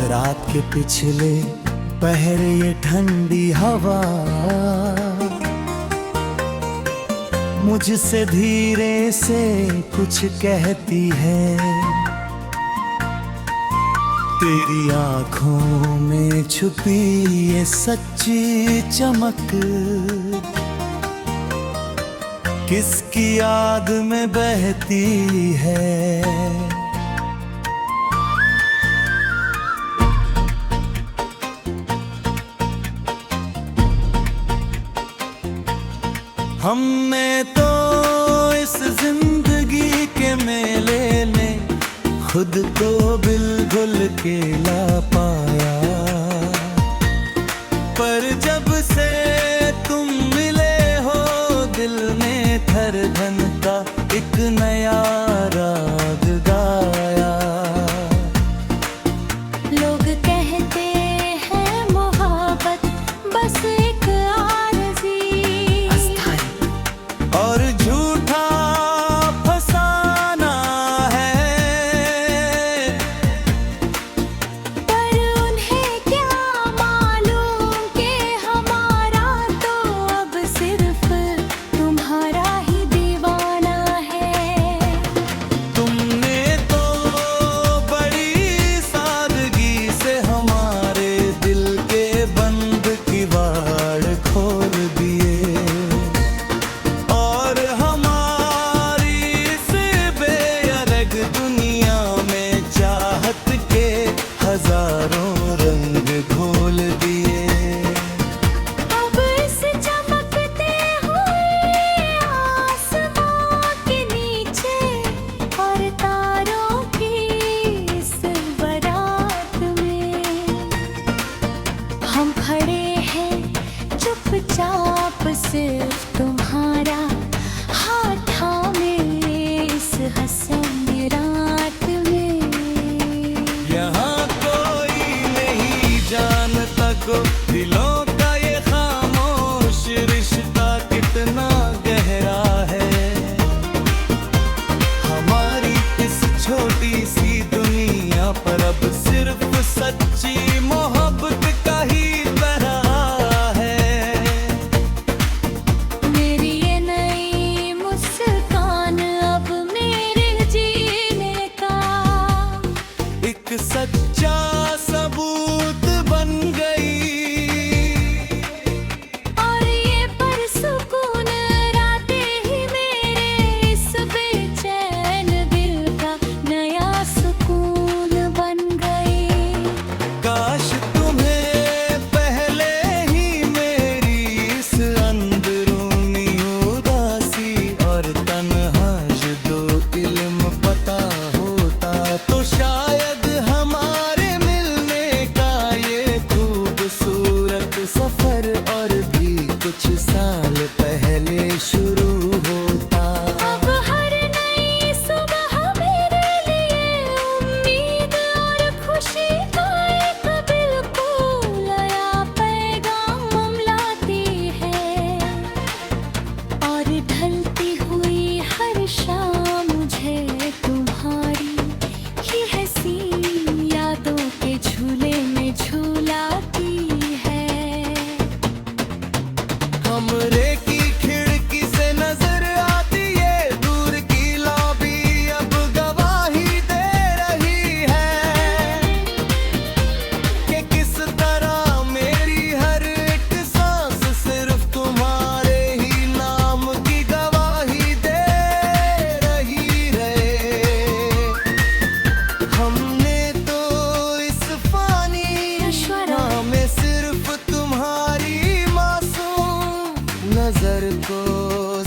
रात के पिछले पहर ये ठंडी हवा मुझसे धीरे से कुछ कहती है। तेरी आंखों में छुपी ये सच्ची चमक किसकी याद में बहती है। हम में तो इस जिंदगी के मेले ने खुद को बिल्कुल अकेला पाया, पर जब से तुम मिले हो दिल ने धड़कन का एक नया राग गाया। लोग कहते हैं मोहब्बत बस एक और झूठा फसाना है, पर उन्हें क्या मालूम कि हमारा तो अब सिर्फ तुम्हारा ही दीवाना है। तुमने तो बड़ी सादगी से हमारे दिल के बंद किवाड़ खोल दिए, हजारों रंग घोल दिए। अब इस चमकते हुए आसमां के नीचे और तारों की इस बारात में हम खड़े हैं चुपचाप सिर्फ तुम्हारा हाथ थामे इस हसन रात में। यहाँ दिलों का ये खामोश रिश्ता कितना गहरा है। हमारी इस छोटी सी दुनिया पर अब सिर्फ सच्ची मोहब्बत का ही तरह है। मेरी ये नई मुस्कान अब मेरे जीने का एक सच्चा सबूत बन गई। और ये परसुकून रातें ही मेरे इस बेचैन दिल का नया सुकून बन गई। काश तुम्हें पहले ही मेरी इस अंदरूनी उदासी और तन्हाई दो इल्म पता होता तो शायद हमारे मिलने का ये खूबसूरत सफर और भी कुछ साल पहले शुरू होता। अब हर नई सुबह मेरे लिए उम्मीद और खुशी का एक बिल्कुल नया पैगाम लाती है। और ढलती हुई हर शाम मुझे तुम्हारी ही हंसी यादों के झूले में झूलाती है। कमरे की खिड़की से नजर आती ये दूर की लॉबी अब गवाही दे रही है कि किस तरह मेरी हर एक सांस सिर्फ तुम्हारे ही नाम की गवाही दे रही है। हमने तो इस फानी नश्वरा में सिर्फ तुम्हारी मासूम नजर को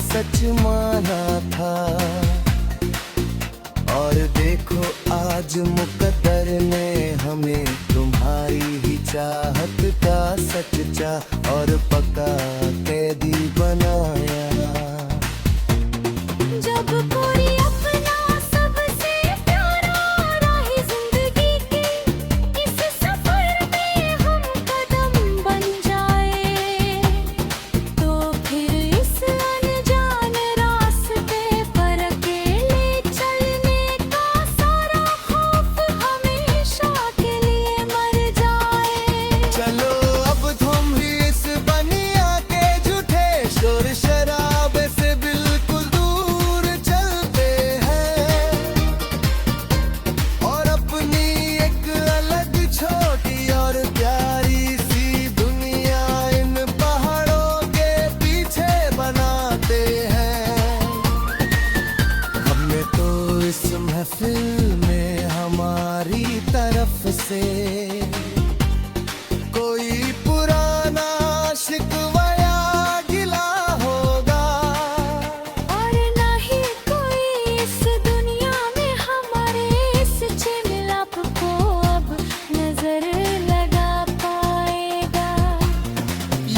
सच माना था, और देखो आज मुकद्दर ने हमें तुम्हारी ही चाहत का सच्चा और पक्का कैदी बनाया। जब कोई अपना सबसे प्यारा राही जिंदगी के इस सफर में हम कदम बन जाए तो फिर इस अनजान रास्ते पर अकेले चलने का सारा खौफ हमेशा के लिए मर से। कोई पुराना शिकवा या गिला होगा, और ना ही कोई इस दुनिया में हमारे सच्चे मिलाप को अब नजर लगा पाएगा।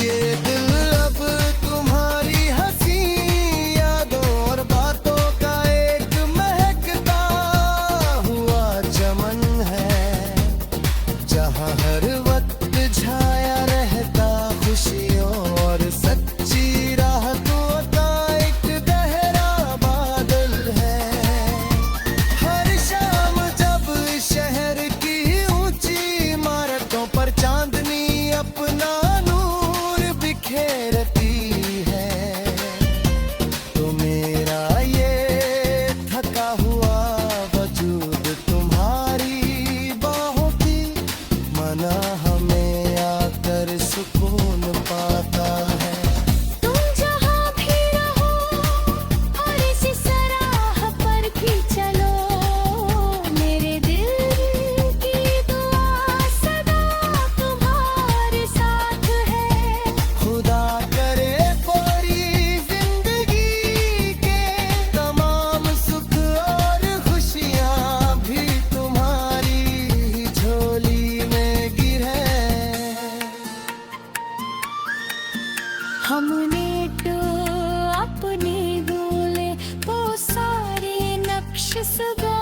ये दिल अब तुम्हारी हंसी यादों और बातों का एक महकता हुआ चमन है, जहाँ हर वक्त छाया रहता खुशियों और सच्ची राहतों का एक गहरा बादल है। हर शाम जब शहर की ऊंची इमारतों पर चांदनी अपना नूर बिखेरती है, तो मेरा ये थका हुआ वजूद तुम्हारी बाहों की मना हमें आकर सुकून पाता है। तुम जहाँ भी रहो और इसी सराह पर भी चलो, मेरे दिल की दुआ सदा तुम्हारे साथ है। खुदा करे पूरी जिंदगी के तमाम सुख और खुशियाँ भी तुम्हारी ही झोली में गिरे। हमने तो अपने दूल्हे वो सारे नक्श सजा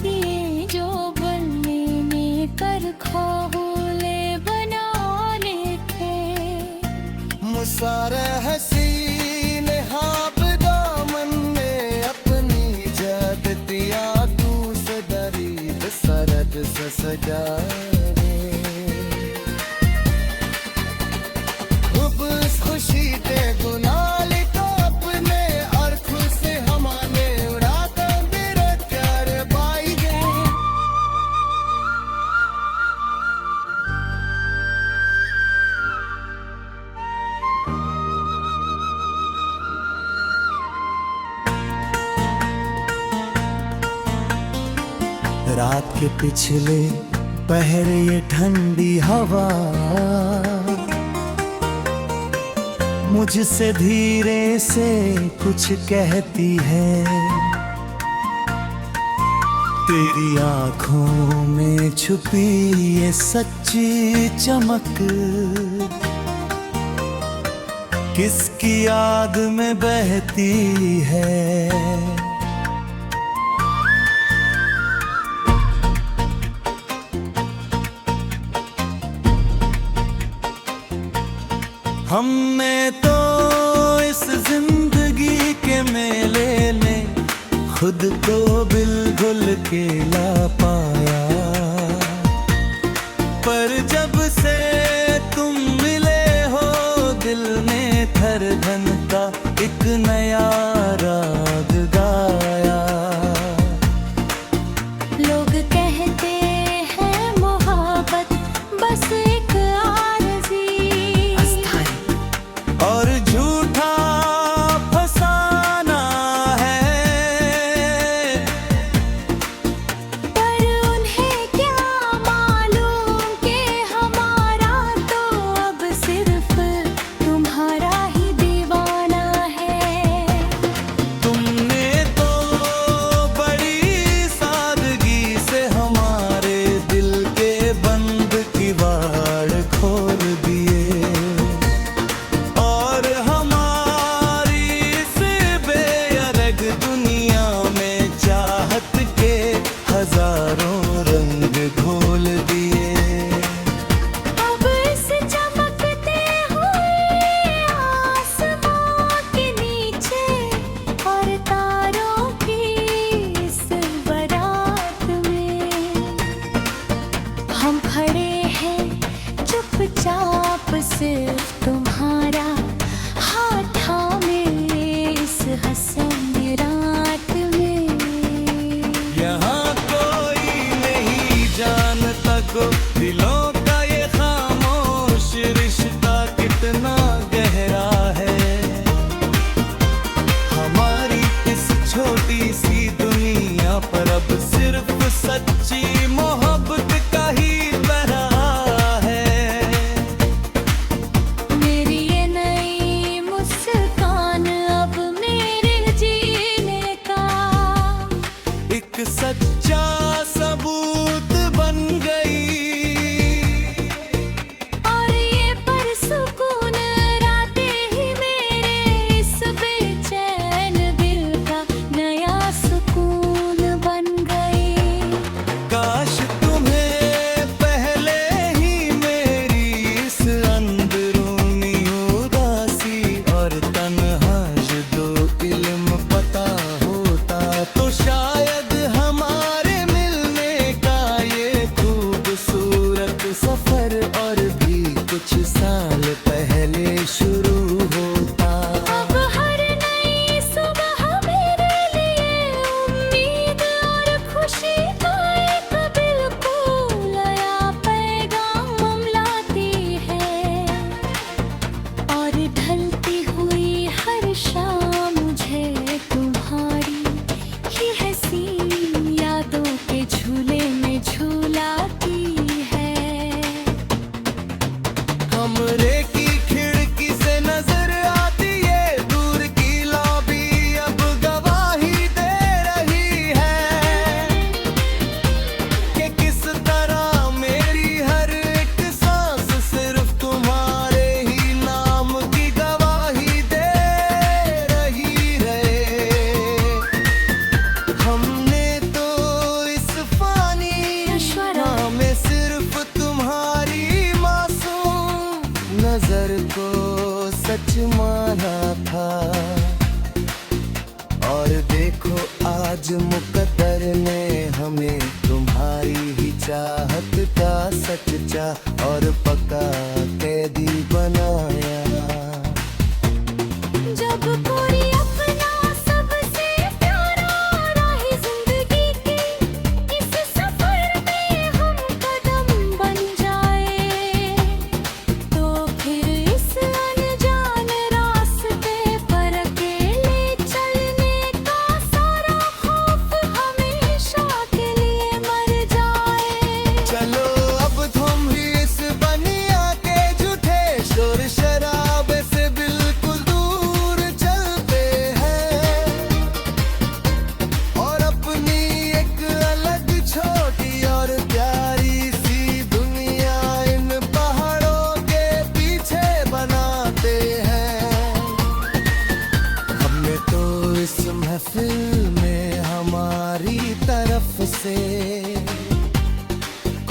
दिए जो बनने में कर खोले बनाने थे। मुसार हसीन हाब दामन में अपनी जद दिया तू सदरीद सरद से सजा दे। खूब इस खुशी के गुलाल को अपने और खुद से हमारे उड़ा कर मेरे प्यारे पाई गए। रात के पिछले पहर ये ठंडी हवा मुझसे धीरे से कुछ कहती है। तेरी आंखों में छुपी ये सच्ची चमक किसकी याद में बहती है। हमने तो इस जिंदगी के मेले में खुद को बिल्कुल अकेला पाया, पर जब से तुम मिले हो दिल में धड़कन का एक नया राग गाया। लोग कहते हैं मोहब्बत बस एक आरज़ी, और झूठा फसाना है, पर काश तुम्हें पहले ही मेरी इस अंदरूनी उदासी और तन्हा दो इल्म पता होता तो शायद हमारे मिलने का ये खूबसूरत सफर और भी कुछ साल पहले शुरू होता। अब हर नई सुबह मेरे लिए उम्मीद और खुशी का एक बिल्कुल नया पैगाम लाती है और ढलती हुई हर शाम मुझे तुम्हारी ही हसीन यादों के झूले में झूलाती है। कमरे की खिड़की से नजर आती है दूर की लॉबी अब गवाही दे रही है कि किस तरह मेरी हर एक सांस सिर्फ तुम्हारे ही नाम की गवाही दे रही है। हमने तो इस फानी नश्वरा में सिर्फ तुम्हारी मासूम नजर को सच माना था और देखो आज मुकद्दर ने हमें तुम्हारी ही चाहत का सच्चा और पक्का कैदी बनाया। जब कोई अपना सबसे प्यारा राही जिंदगी की इस सफर में हम कदम बन जाए तो फिर इस अनजान रास्ते पर अकेले चलने का सारा खौफ हमेशा के लिए मर जाए। चलो अब तुम भी इस बनिया के झूठे शोर शराबे से बिल्कुल दूर चलते हैं और अपनी एक अलग छोटी और प्यारी सी दुनिया इन पहाड़ों के पीछे बनाते हैं। हमने तो इस महफिल में हमारी तरफ से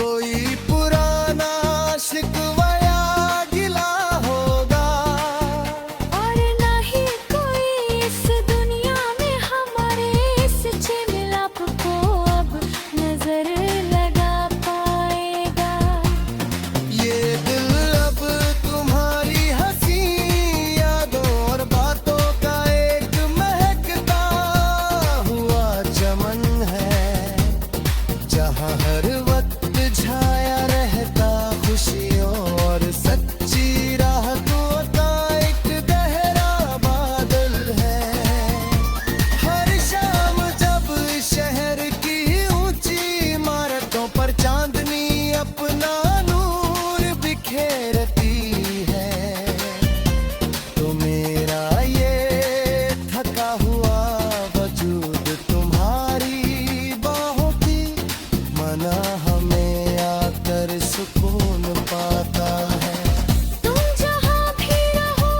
कोई पुराना शिकवा या गिला होगा और ना ही कोई इस दुनिया में हमारे इस चिमिलाप को अब नजर लगा पाएगा। ये दिल अब तुम्हारी हंसी यादों और बातों का एक महकता हुआ चमन है जहाँ हर वक्त छाया रहता खुशियों और सच्ची राहतों का एक गहरा बादल है। हर शाम जब इस शहर की ऊंची इमारतों पर चांदनी अपना नूर बिखेरती है तो मेरा ये थका हुआ वजूद तुम्हारी बाहों की मना हमें आकर सुकून पाता है। तुम जहाँ भी रहो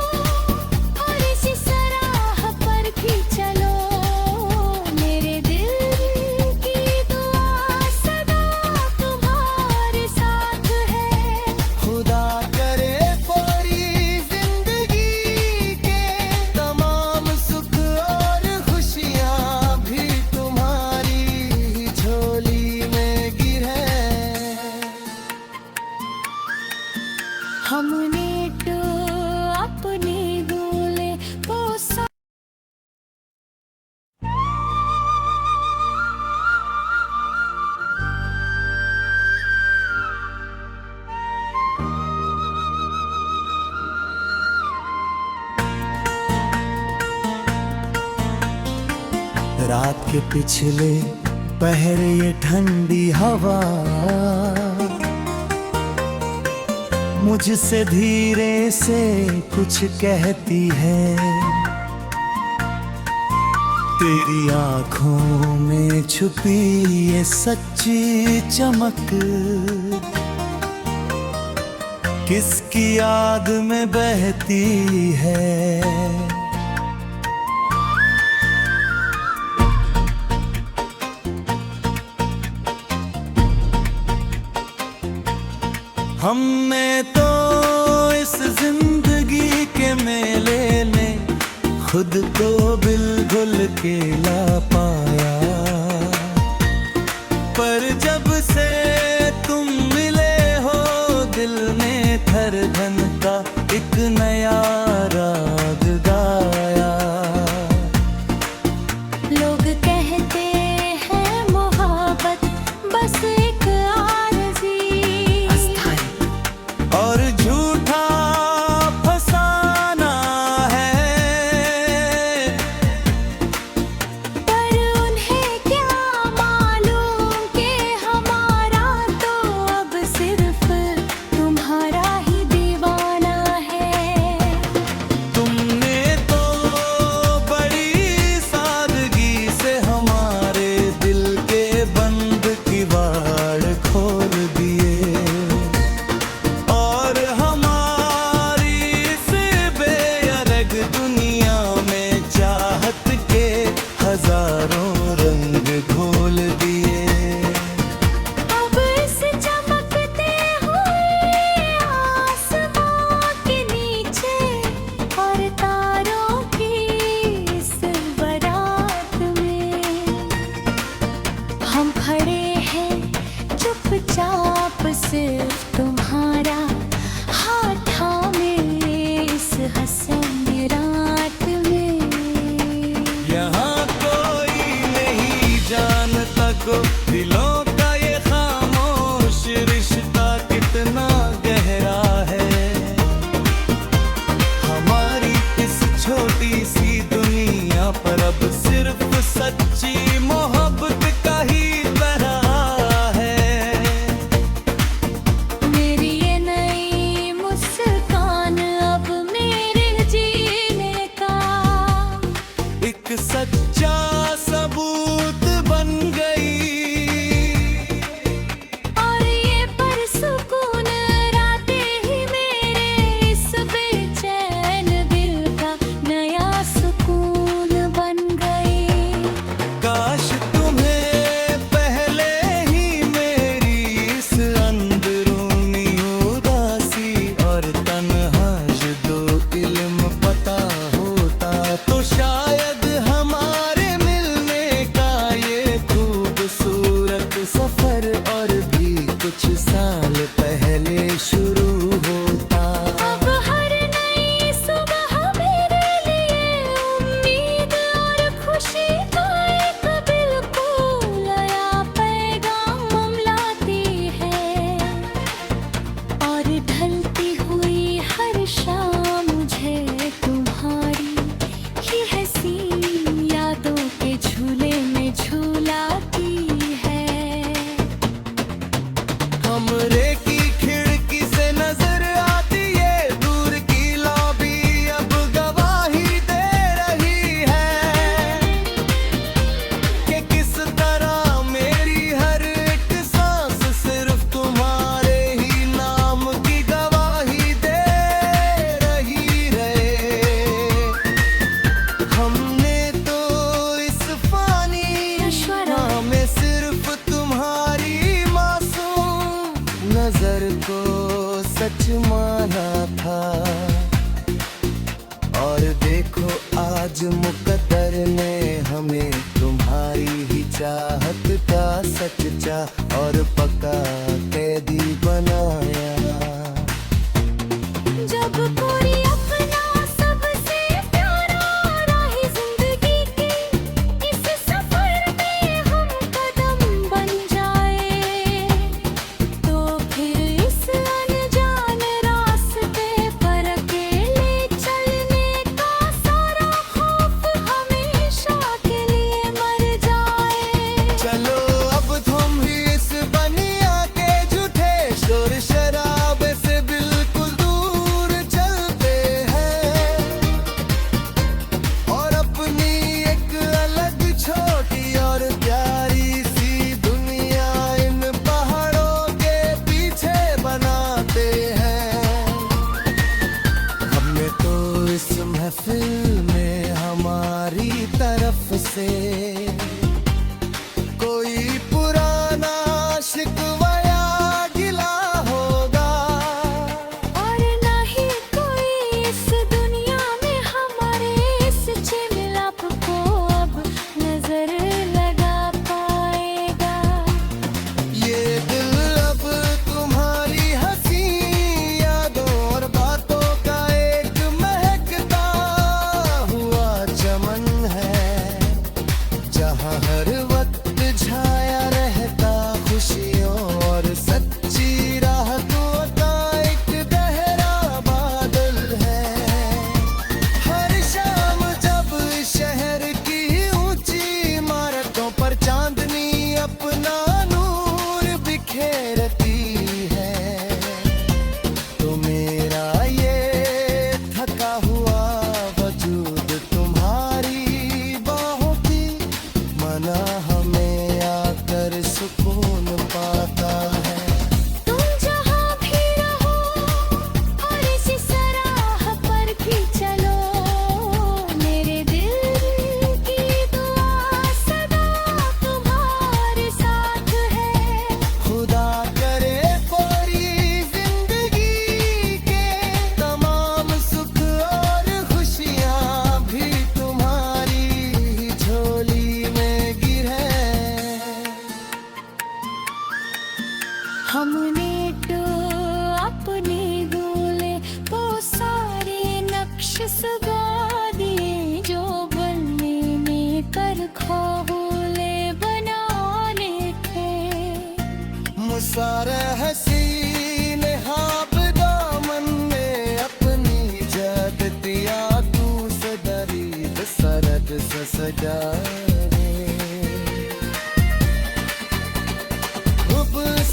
और इसी सराह पर भी चलो मेरे दिल की दुआ सदा तुम्हारे साथ है। खुदा करे पूरी जिंदगी के तमाम सुख और खुशियाँ भी तुम्हारी ही झोली में गिरे। हमने तो अपने दूल्हे पोसा रात के पिछले पहर ये ठंडी हवा मुझसे धीरे से कुछ कहती है। तेरी आंखों में छुपी ये सच्ची चमक किसकी याद में बहती है। हमने तो इस जिंदगी के मेले में खुद को बिल्कुल अकेला पाया, पर जब से तुम मिले हो दिल में धड़कन का एक नया राग गाया। लोग कहते हैं मोहब्बत बस एक आरज़ी और झूठा फसाना है, पर उन्हें क्या मालूम कि हमारा तो अब सिर्फ तुम्हारा ही दीवाना है। तुमने तो बड़ी सादगी से हमारे दिल के बंद किवाड़ खोल दिए, और हमारी इस बेअरग दुनिया में चाहत के हजारों रंग घोल दिए। अब इस चमकते हुए आसमां के नीचे और तारों की इस बारात में हम खड़े हैं चुपचाप सिर्फ तुम्हारा हाथ थामे इस हसन रात में। यहाँ कोई नहीं जानता को दिलों का ये खामोश रिश्ता कितना गहरा है। हमारी इस छोटी सी दुनिया पर अब सिर्फ सच्ची मोहब्बत का ही तरह है। मेरी ये नई मुस्कान अब मेरे जीने का एक सच्चा सबूत बन गई, और ये परसुकून रातें ही मेरे इस बेचैन दिल का नया सुकून बन गई। काश तुम्हें पहले ही मेरी इस अंदरूनी उदासी और तन्हाई दो इल्म पता होता, तो शायद हमारे मिलने का ये खूबसूरत सफर और भी कुछ साल पहले शुरू होता। अब हर नई सुबह मेरे लिए उम्मीद और खुशी का एक बिल्कुल नया पैगाम लाती है, और ढलती हुई हर शाम मुझे तुम्हारी ही हंसी यादों के झूले में झूलाती है। कमरे की खिड़की से नजर आती है दूर की लॉबी अब गवाही दे रही है कि किस तरह मेरी हर एक सांस सिर्फ तुम्हारे ही नाम की गवाही दे रही रहे। हमने तो इस फानी नश्वरा में सिर्फ तुम्हारी मासूम नजर को सच माना था, और देखो आज मुकद्दर ने हमें तुम्हारी ही चाहत का सच्चा और पक्का कैदी बनाया। जब कोई अपना सबसे प्यारा राही जिंदगी की इस सफर में हम कदम बन जाए, तो फिर इस अनजान रास्ते पर अकेले चलने का सारा खौफ हमेशा के लिए मर जाए। चलो अब तुम ही इस बनिया के झूठे शोर शराबे से बिल्कुल दूर चल हमने तो अपने दूल्हे वो सारे नक्श सजा दिए जो बनने में कर खोले बनाने थे। मुसार हसीन हाब दामन में अपनी जगतिया तू सदरीद सरद सजा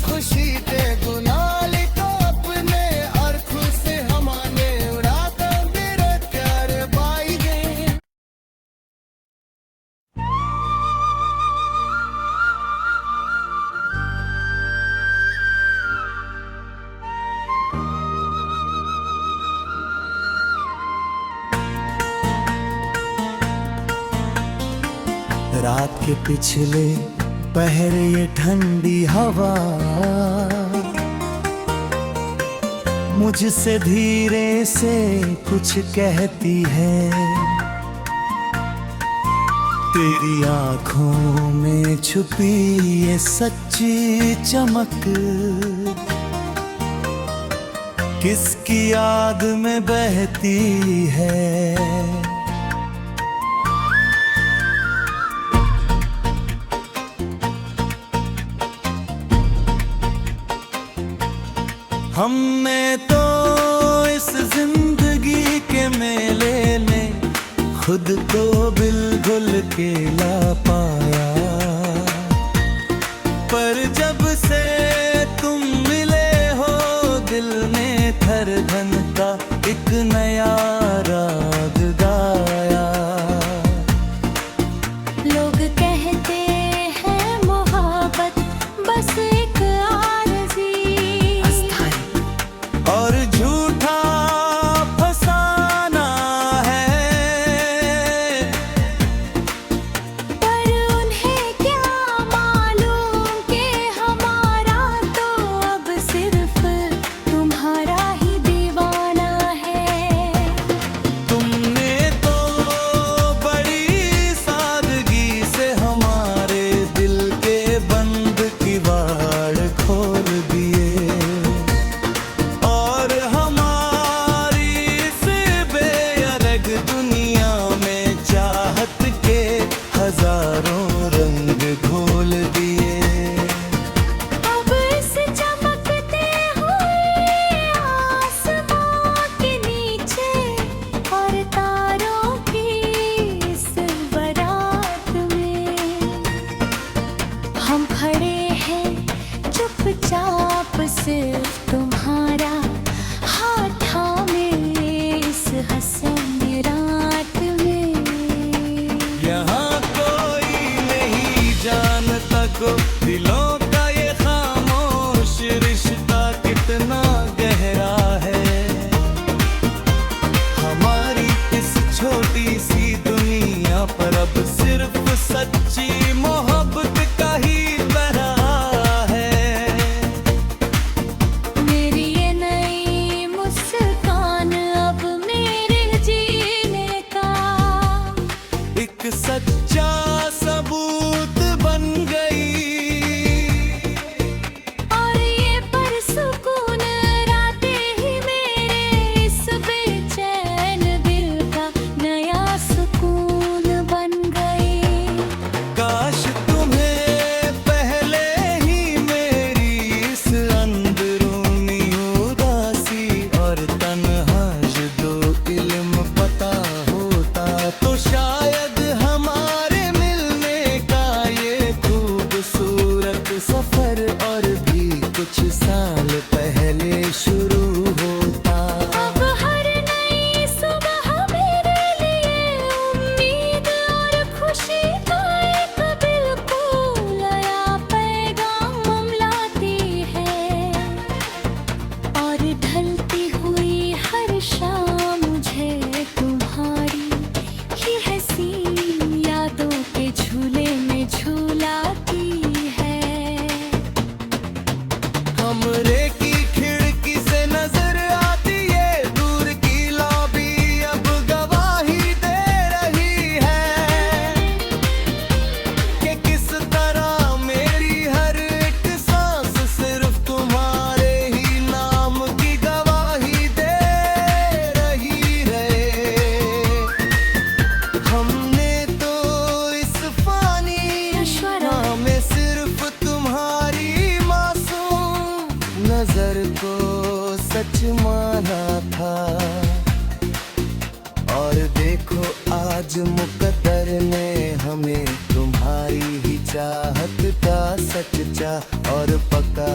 खुशी ते गुनाली तो अपने अरखों से हमारे उड़ाता मेरा प्यार पाई गए। रात के पिछले पहर ये ठंडी हवा मुझसे धीरे से कुछ कहती है। तेरी आंखों में छुपी ये सच्ची चमक किसकी याद में बहती है। हमने तो इस जिंदगी के मेले में खुद को बिल्कुल अकेला पाया, पर जब से तुम मिले हो दिल में धड़कन का एक नया राग गाया। लोग कहते हैं मोहब्बत बस एक और झूठा फसाना है, पर उन्हें क्या मालूम कि हमारा तो अब सिर्फ तुम्हारा ही दीवाना है। तुमने तो बड़ी सादगी से हमारे दिल के बंद किवाड़ खोल दिए और हमारी इस बेअरग दुनिया में चाहत के हजारों रंग घोल दिए। अब इस चमकते हुए आसमां के नीचे और तारों की इस बारात में हम खड़े हैं चुपचाप सिर्फ तुम्हारा हाथ थामे इस हसन रात में। यहाँ कोई नहीं जानता को दिलों का ये खामोश रिश्ता कितना गहरा है। हमारी इस छोटी सी दुनिया पर अब सिर्फ सच्ची मोहब्बत का ही तरह है। मेरी ये नई मुस्कान अब मेरे जीने का एक सच्चा सबूत बन गई और ये परसुकून रातें ही मेरे इस बेचैन दिल का नया सुकून बन गई। काश तुम्हें पहले ही मेरी इस अंदरूनी उदासी और तन्हाई दो इल्म पता होता तो शायद हमारे मिलने का ये खूबसूरत सफर और भी कुछ साल पहले शुरू होता। अब हर नई सुबह मेरे लिए उम्मीद और खुशी का एक बिल्कुल नया पैगाम लाती है और ढलती हुई हर शाम मुझे तुम्हारी ही हसीन यादों के झूले में झूलाती है। कमरे की खिड़की से नजर आती है दूर की लॉबी अब गवाही दे रही है कि किस तरह मेरी हर एक सांस सिर्फ तुम्हारी जाना था। और देखो आज मुकद्दर ने हमें तुम्हारी ही चाहत का सच्चा और पक्का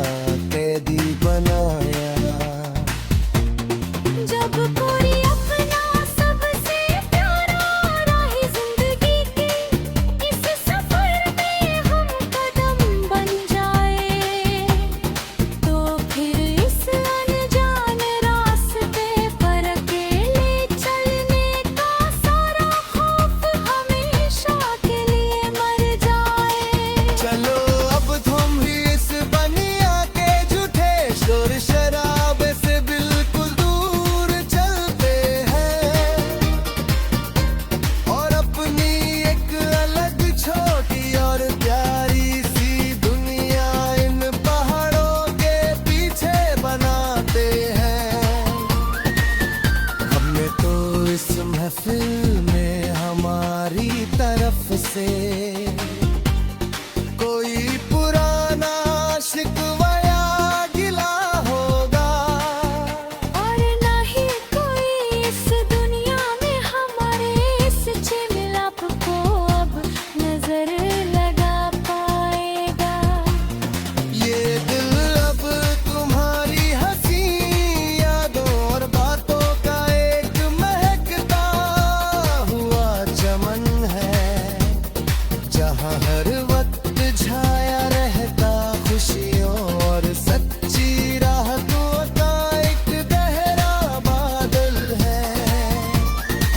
कैदी बनाया। जब कोई अपना सबसे प्यारा राही जिंदगी की इस सफर में हम कदम बन जाए, तो फिर इस अनजान रास्ते पर अकेले चलने का सारा खौफ हमेशा के लिए मर जाए। चलो अब तुम भी इस बनिया के झूठे शोर शराबे से बिल्कुल दूर चलते हैं, और अपनी एक अलग छोटी और प्यारी सी दुनिया इन पहाड़ों के पीछे बनाते हैं। हमने तो इस महफिल में हमारी तरफ से कोई पुराना शिकवा या गिला होगा, और ना ही कोई इस दुनिया में हमारे इस चिमिलाप को अब नजर लगा पाएगा। ये दिल अब तुम्हारी हंसी यादों और बातों का एक महकता हुआ चमन है, जहाँ हर वक्त छाया रहता खुशियों और सच्ची राहतों का एक गहरा बादल है।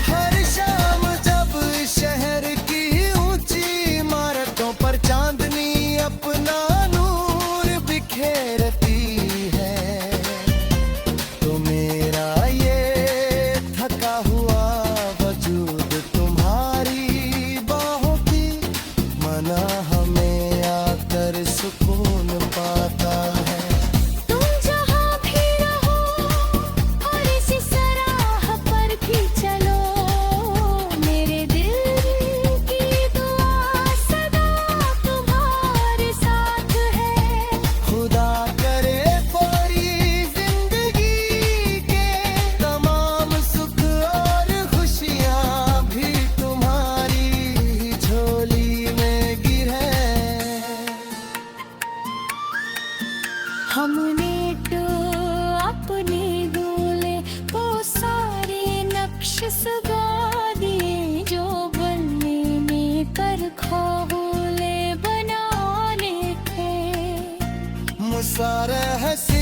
हर शाम जब इस शहर की ऊंची इमारतों पर चांदनी अपना नूर बिखेरती है, तो मेरा ये थका हुआ वजूद तुम्हारी बाहों की मना हमें आकर सुकून पाता है। तुम जहाँ भी रहो और इसी सराह पर भी चलो, मेरे दिल की दुआ सदा तुम्हारे साथ है। खुदा करे पूरी जिंदगी के तमाम सुख और खुशियाँ भी तुम्हारी ही झोली में गिरे। हमने तो अपने दूल्हे को सारे नक्श सजा दिए, जो बनने में कर खोले बनाने थे। मुसारह से